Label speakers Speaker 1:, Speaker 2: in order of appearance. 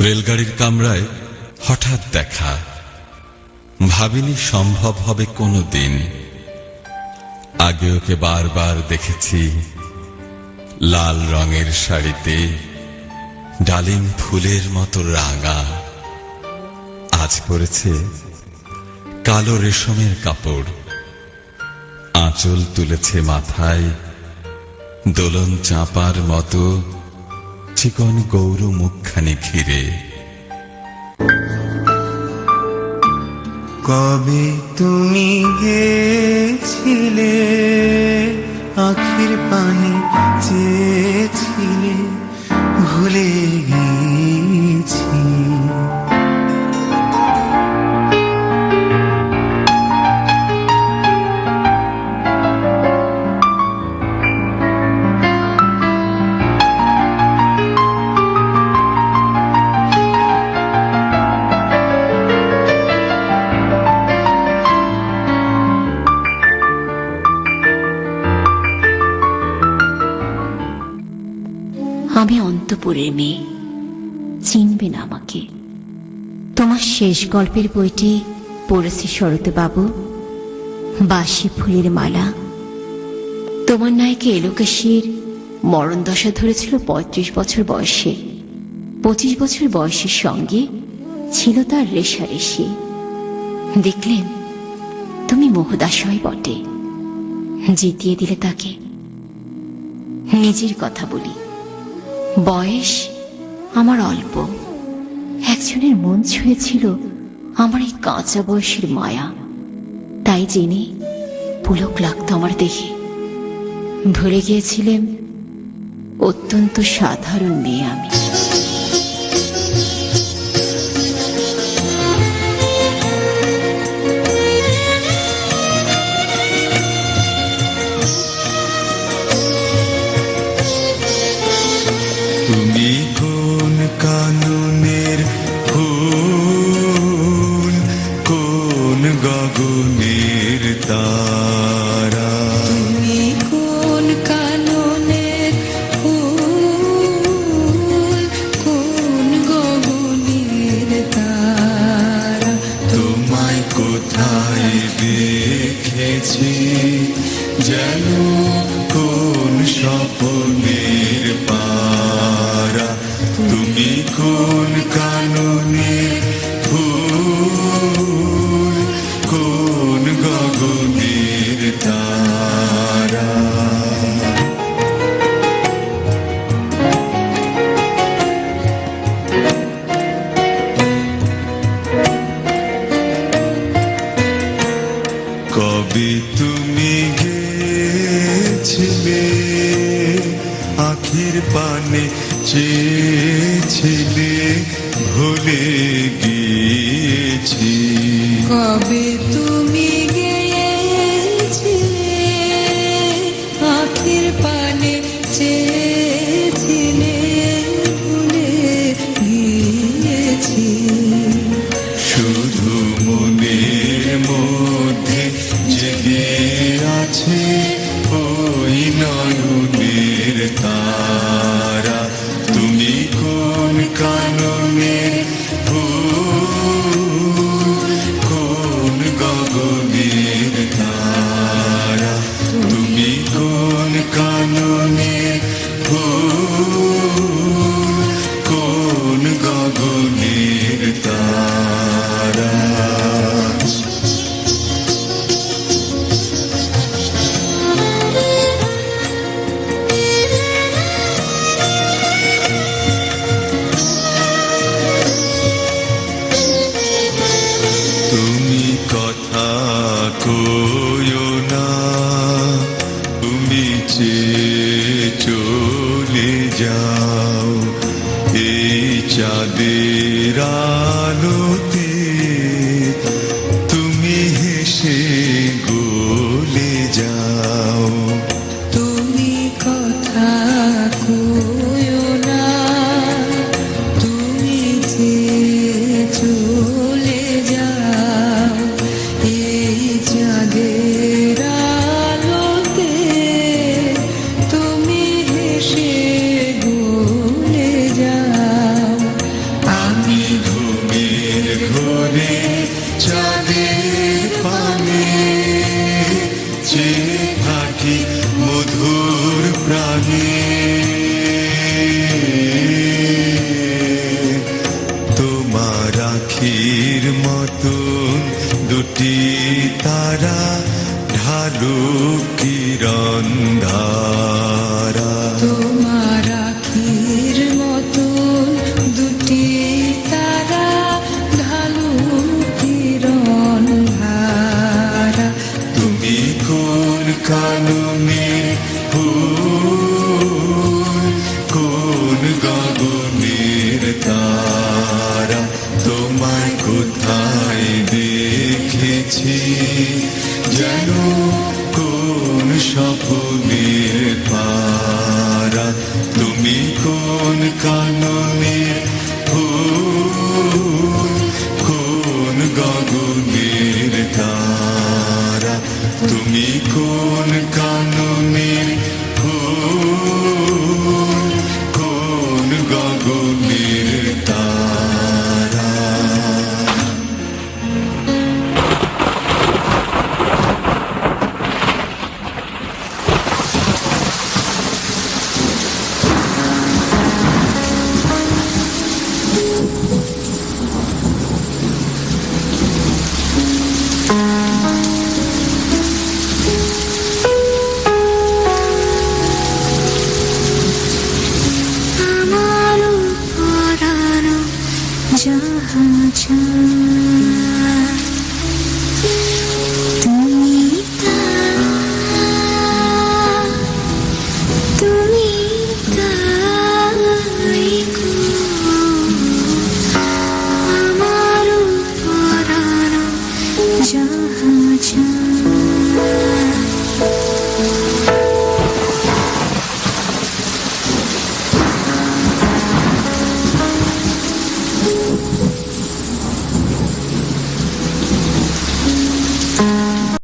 Speaker 1: রেলগাড়ির কামরায় হঠাৎ দেখা, ভাবিনি সম্ভব হবে কোনো দিন। আগে ওকে বারবার দেখেছি লাল রঙের শাড়িতে, ডালিম ফুলের মতো রাঙা। আজ পরেছে কালো রেশমের কাপড়, আঁচল তুলেছে মাথায়, দোলন চাঁপার মতো চিকন গৌর মুখখানি ঘিরে।
Speaker 2: কবে তুমি গেছিলে, আখির পানে চেয়েছিলে, ভুলে গেছি।
Speaker 3: আমি অন্তপুরের মেয়ে, চিনবে না আমাকে। তোমার শেষ গল্পের বইটি পড়েছি শরৎবাবু, বাসি ফুলের মালা। তোমার নায়কে এলোকেশীর মরণ দশা ধরেছিল ৩৫ বছর বয়সে। ২৫ বছর বয়সের সঙ্গে ছিল তার রেশারেশি। দেখলেন তুমি মোহদাশয় বটে, জিতিয়ে দিলে তাকে। নিজের কথা বলি, বয়স আমার অল্প, একজনের মন ছুঁয়েছিল আমার এই কাঁচা বয়সের মায়া। তাই জেনে পুলক লাগতো আমার দেখে। ভুলে গিয়েছিলেন অত্যন্ত সাধারণ মেয়ে আমি।
Speaker 2: তুমি কোন কাননের ফুল, কোন গগনের তারা?
Speaker 4: তুমি কোন কাননের ফুল, কোন গগনের তারা?
Speaker 2: তোমায় কোথায় দেখেছি যেন কোন স্বপ্নের পারা? তুমি কোন কাননের ফুল, কোন গগনের তারা? কবে তুমি গেছিলে, আখির পানে চেয়েছিলে, ভুলে গিয়েছি।
Speaker 4: কবে তুমি গিয়েছিলে, আখির পানে চেয়েছিলে, ভুলে গিয়েছি।
Speaker 2: শুধু মনের মধ্যে জেগে আছে ওই নয়নের তারা। তুমি কোন কাননের ফুল, কোন গগনের তারা? তুমি কোন কাননের ফুল, কোন গগনের তারা? তুমি কথা কইও না, তুমি চেয়ে চলে যাও এই চাঁদের আলোতে। তুমি হেসে গলে যাও।
Speaker 4: তুমি কথা কইও না, তুমি যে চলে যাও এই চাঁদের আলোতে।
Speaker 2: প্রাণে তোমার আখির মতন দুটি তারা ঢালু কিরণ ধারা
Speaker 4: তোমার আখির মতন দুটি তারা ঢালু কিরণ ধারা।
Speaker 2: তুমি কোন কাননে ফুল কোন গগনের তারা তোমায় কোথায় দেখেছি যেন কোন স্বপ্নের পারা তুমি কোন কাননে ফুল কোন গগনের তারা তুমি কোন কাননের ফুল কোন গগনের তারা।
Speaker 3: আমারও পরানো যাহা চায়